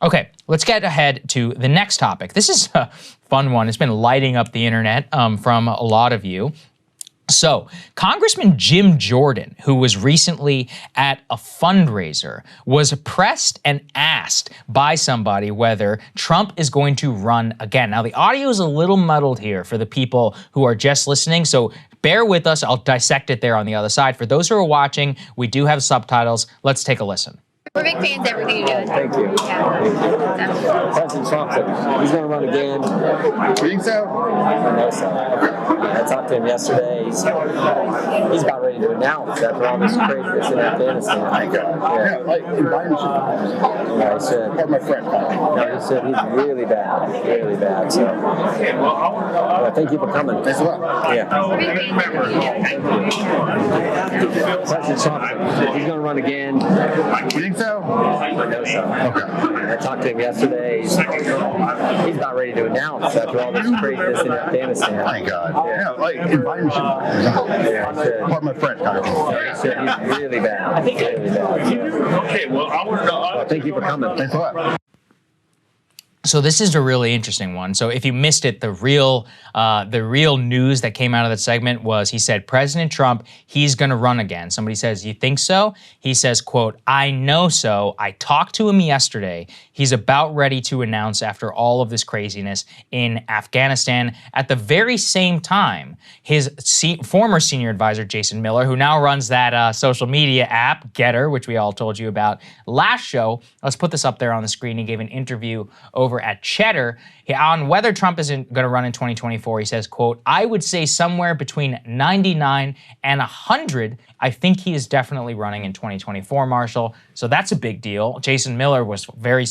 Okay, let's get ahead to the next topic. This is a fun one. It's been lighting up the internet from a lot of you. So, Congressman Jim Jordan, who was recently at a fundraiser, was pressed and asked by somebody whether Trump is going to run again. Now, the audio is a little muddled here for the people who are just listening, so bear with us. I'll dissect it there on the other side. For those who are watching, we do have subtitles. Let's take a listen. We're big fans of everything you're doing. Thank you. Yeah. President Trump said he's going to run again. You think so? I know so. I talked to him yesterday. He's about ready to announce after all this craziness in Afghanistan. Thank God. Yeah, like Biden should. Yeah, he said. Or my friend. No, he said he's really bad. Really bad. So, thank you for coming. Thanks a lot. Yeah. We're big fans of everything you're doing. President Trump said he's going to run again. You think so? I know so. Okay. I talked to him yesterday. He's about ready to announce after all this craziness in Afghanistan. Thank God. Yeah, like Biden should. Yeah, he said. Or my friend. He said he's really bad. Really bad. Okay, well, I want to know. Well, thank you for coming. Thanks a lot. So this is a really interesting one. So if you missed it, the real news that came out of that segment was he said, President Trump, he's going to run again. Somebody says, you think so? He says, quote, I know so. I talked to him yesterday. He's about ready to announce after all of this craziness in Afghanistan. At the very same time, his former senior advisor, Jason Miller, who now runs that social media app, Getter, which we all told you about last show. Let's put this up there on the screen. He gave an interview over at Cheddar on whether Trump isn't going to run in 2024. He says, quote, I would say somewhere between 99 and 100. I think he is definitely running in 2024, Marshall. So that's a big deal. Jason Miller was very,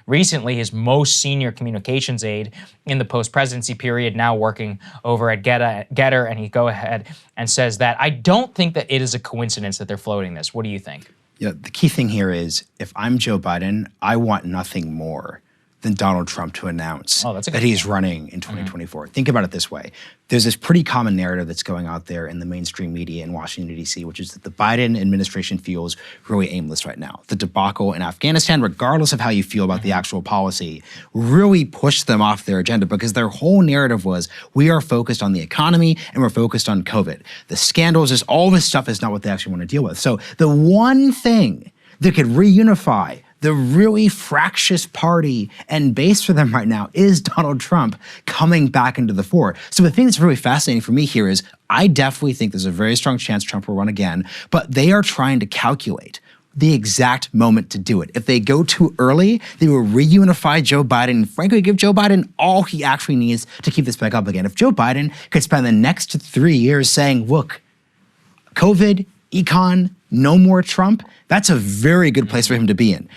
recently his most senior communications aide in the post-presidency period, now working over at Getter, and he go ahead and says that I don't think that it is a coincidence that they're floating this. What do you think? Yeah, the key thing here is if I'm Joe Biden, I want nothing more than Donald Trump to announce that he's running in 2024. Think about it this way. There's this pretty common narrative that's going out there in the mainstream media in Washington, D.C., which is that the Biden administration feels really aimless right now. The debacle in Afghanistan, regardless of how you feel about the actual policy, really pushed them off their agenda because their whole narrative was, we are focused on the economy and we're focused on COVID. The scandals, is all this stuff is not what they actually want to deal with. So the one thing that could reunify the really fractious party and base for them right now is Donald Trump coming back into the fore. So the thing that's really fascinating for me here is I definitely think there's a very strong chance Trump will run again, but they are trying to calculate the exact moment to do it. If they go too early, they will reunify Joe Biden and frankly give Joe Biden all he actually needs to keep this back up again. If Joe Biden could spend the next 3 years saying, look, COVID, econ, no more Trump, that's a very good place for him to be in.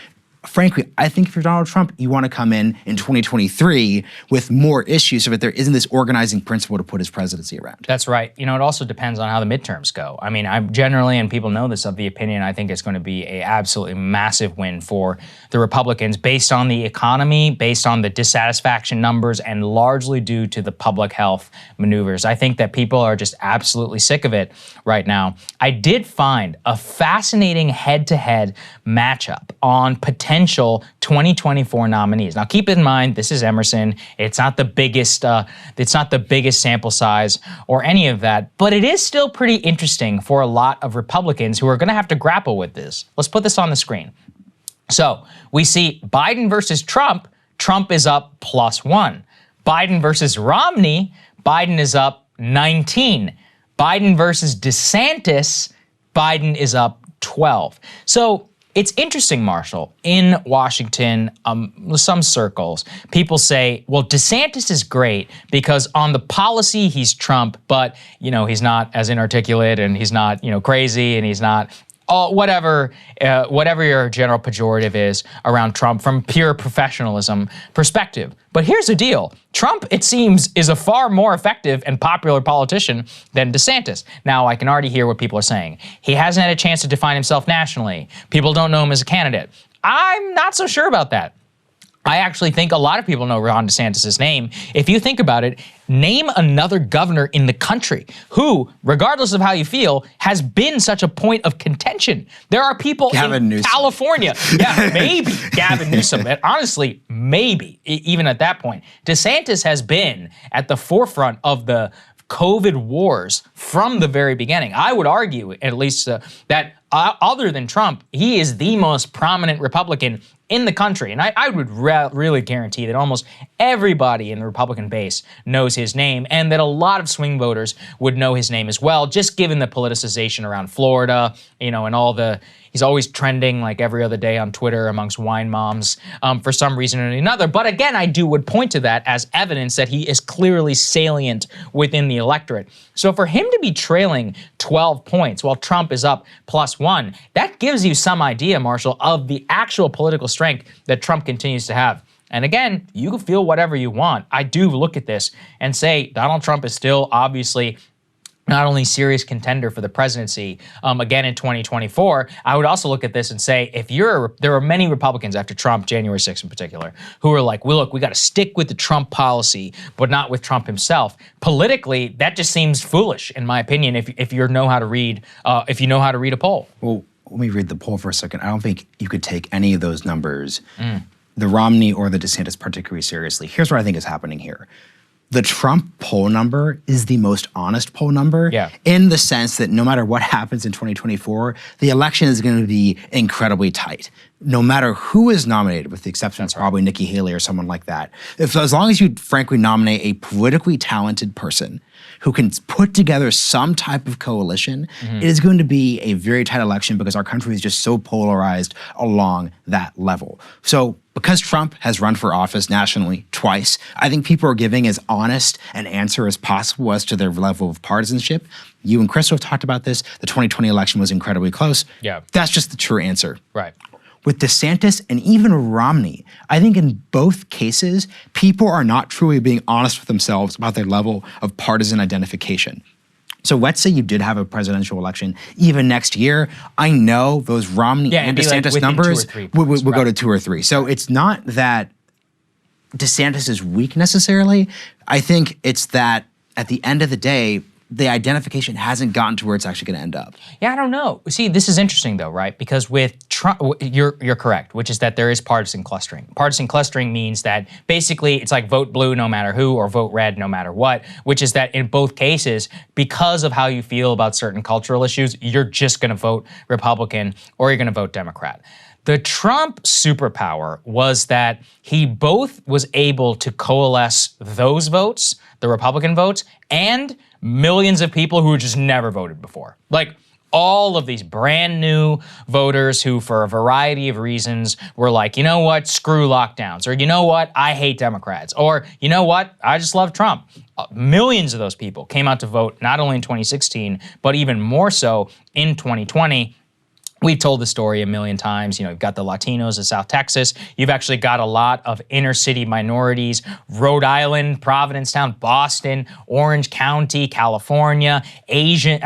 Frankly, I think if you're Donald Trump, you want to come in 2023 with more issues so that there isn't this organizing principle to put his presidency around. That's right. It also depends on how the midterms go. I mean, I'm generally, and people know this, of the opinion, I think it's going to be a absolutely massive win for the Republicans based on the economy, based on the dissatisfaction numbers, and largely due to the public health maneuvers. I think that people are just absolutely sick of it right now. I did find a fascinating head-to-head matchup on potential 2024 nominees. Now, keep in mind, this is Emerson. It's not the biggest sample size or any of that, but it is still pretty interesting for a lot of Republicans who are going to have to grapple with this. Let's put this on the screen. So we see Biden versus Trump. Trump is up +1. Biden versus Romney. Biden is up 19. Biden versus DeSantis. Biden is up 12. So it's interesting, Marshall, in Washington, some circles, people say, well, DeSantis is great because on the policy, he's Trump, but, he's not as inarticulate and he's not, crazy and he's not whatever your general pejorative is around Trump from pure professionalism perspective. But here's the deal. Trump, it seems, is a far more effective and popular politician than DeSantis. Now, I can already hear what people are saying. He hasn't had a chance to define himself nationally. People don't know him as a candidate. I'm not so sure about that. I actually think a lot of people know Ron DeSantis' name. If you think about it, name another governor in the country who, regardless of how you feel, has been such a point of contention. There are people in California. Yeah, maybe Gavin Newsom. Honestly, maybe, even at that point. DeSantis has been at the forefront of the COVID wars from the very beginning. I would argue, at least, that other than Trump, he is the most prominent Republican in the country. And I would really guarantee that almost everybody in the Republican base knows his name, and that a lot of swing voters would know his name as well, just given the politicization around Florida, and all the, he's always trending like every other day on Twitter amongst wine moms for some reason or another. But again, I would point to that as evidence that he is clearly salient within the electorate. So for him to be trailing 12 points while Trump is up +1, that gives you some idea, Marshall, of the actual political strength that Trump continues to have. And again, you can feel whatever you want. I do look at this and say Donald Trump is still obviously not only serious contender for the presidency again in 2024, I would also look at this and say, there are many Republicans after Trump, January 6th in particular, who are like, well, look, we got to stick with the Trump policy, but not with Trump himself. Politically, that just seems foolish, in my opinion, if you know how to read a poll. Well, let me read the poll for a second. I don't think you could take any of those numbers, the Romney or the DeSantis particularly seriously. Here's what I think is happening here. The Trump poll number is the most honest poll number in the sense that no matter what happens in 2024, the election is going to be incredibly tight. No matter who is nominated, with the exception of probably Nikki Haley or someone like that. As long as you frankly nominate a politically talented person who can put together some type of coalition, it is going to be a very tight election because our country is just so polarized along that level. So because Trump has run for office nationally twice, I think people are giving as honest an answer as possible as to their level of partisanship. You and Krystal have talked about this. The 2020 election was incredibly close. Yeah. That's just the true answer. Right. With DeSantis and even Romney, I think in both cases, people are not truly being honest with themselves about their level of partisan identification. So let's say you did have a presidential election even next year. I know those Romney and DeSantis numbers would go to 2 or 3. So it's not that DeSantis is weak necessarily. I think it's that at the end of the day, the identification hasn't gotten to where it's actually going to end up. Yeah, I don't know. See, this is interesting though, right? Because with Trump, you're correct, which is that there is partisan clustering. Partisan clustering means that basically it's like vote blue no matter who or vote red no matter what, which is that in both cases, because of how you feel about certain cultural issues, you're just going to vote Republican or you're going to vote Democrat. The Trump superpower was that he both was able to coalesce those votes, the Republican votes, and millions of people who just never voted before. Like all of these brand new voters who, for a variety of reasons, were like, you know what, screw lockdowns, or you know what, I hate Democrats, or you know what, I just love Trump. Millions of those people came out to vote not only in 2016, but even more so in 2020. We've told the story a million times. You've got the Latinos of South Texas. You've actually got a lot of inner city minorities, Rhode Island, Providencetown, Boston, Orange County, California, Asian,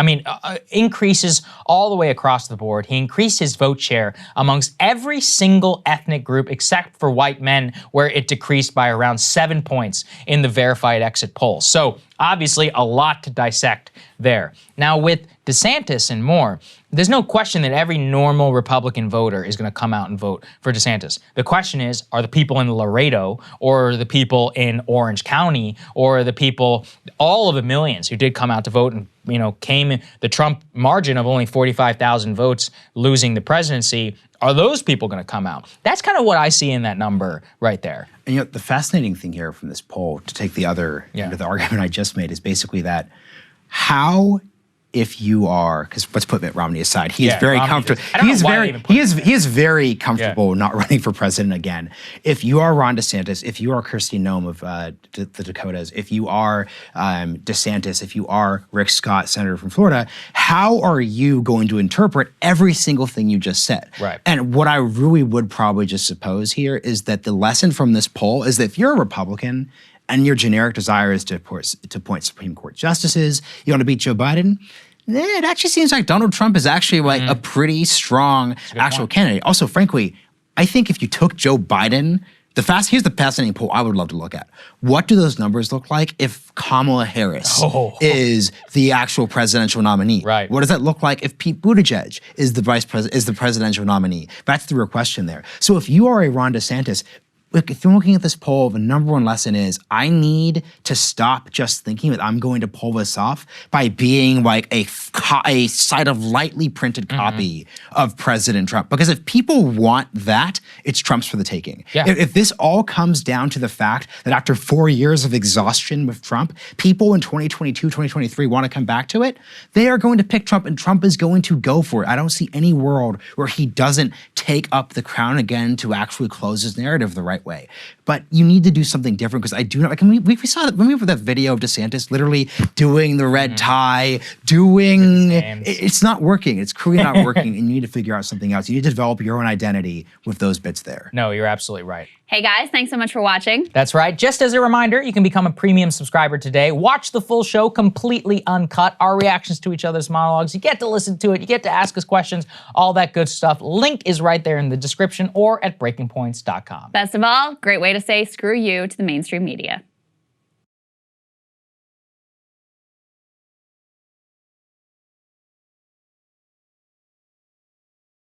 increases all the way across the board. He increased his vote share amongst every single ethnic group except for white men, where it decreased by around 7 points in the verified exit polls. So obviously a lot to dissect there. Now with DeSantis and more, there's no question that every normal Republican voter is going to come out and vote for DeSantis. The question is, are the people in Laredo or the people in Orange County or the people, all of the millions who did come out to vote and came in the Trump margin of only 45,000 votes losing the presidency, are those people going to come out? That's kind of what I see in that number right there. And the fascinating thing here from this poll, to take the other end of the argument I just made, is basically that how, if you are, because let's put Mitt Romney aside, he is very comfortable. He is very comfortable not running for president again. If you are Ron DeSantis, if you are Kristi Noem of the Dakotas, if you are DeSantis, if you are Rick Scott, senator from Florida, how are you going to interpret every single thing you just said? Right. And what I really would probably just suppose here is that the lesson from this poll is that if you're a Republican and your generic desire is to appoint Supreme Court justices, you want to beat Joe Biden, it actually seems like Donald Trump is actually like a pretty strong actual candidate. Also, frankly, I think if you took Joe Biden, Here's the fascinating poll I would love to look at. What do those numbers look like if Kamala Harris is the actual presidential nominee? Right. What does that look like if Pete Buttigieg is the presidential nominee? That's the real question there. So if you are a Ron DeSantis, look, if you're looking at this poll, the number one lesson is I need to stop just thinking that I'm going to pull this off by being like a side of lightly printed copy of President Trump. Because if people want that, it's Trump's for the taking. Yeah. If this all comes down to the fact that after 4 years of exhaustion with Trump, people in 2022, 2023 want to come back to it, they are going to pick Trump and Trump is going to go for it. I don't see any world where he doesn't take up the crown again to actually close his narrative the right way. But you need to do something different because I do not, like, we saw that, remember that video of DeSantis literally doing the red tie, it's not working. It's clearly not working and you need to figure out something else. You need to develop your own identity with those bits there. No, you're absolutely right. Hey guys, thanks so much for watching. That's right. Just as a reminder, you can become a premium subscriber today. Watch the full show completely uncut, our reactions to each other's monologues. You get to listen to it. You get to ask us questions, all that good stuff. Link is right there in the description or at breakingpoints.com. Best of all, great way to say screw you to the mainstream media.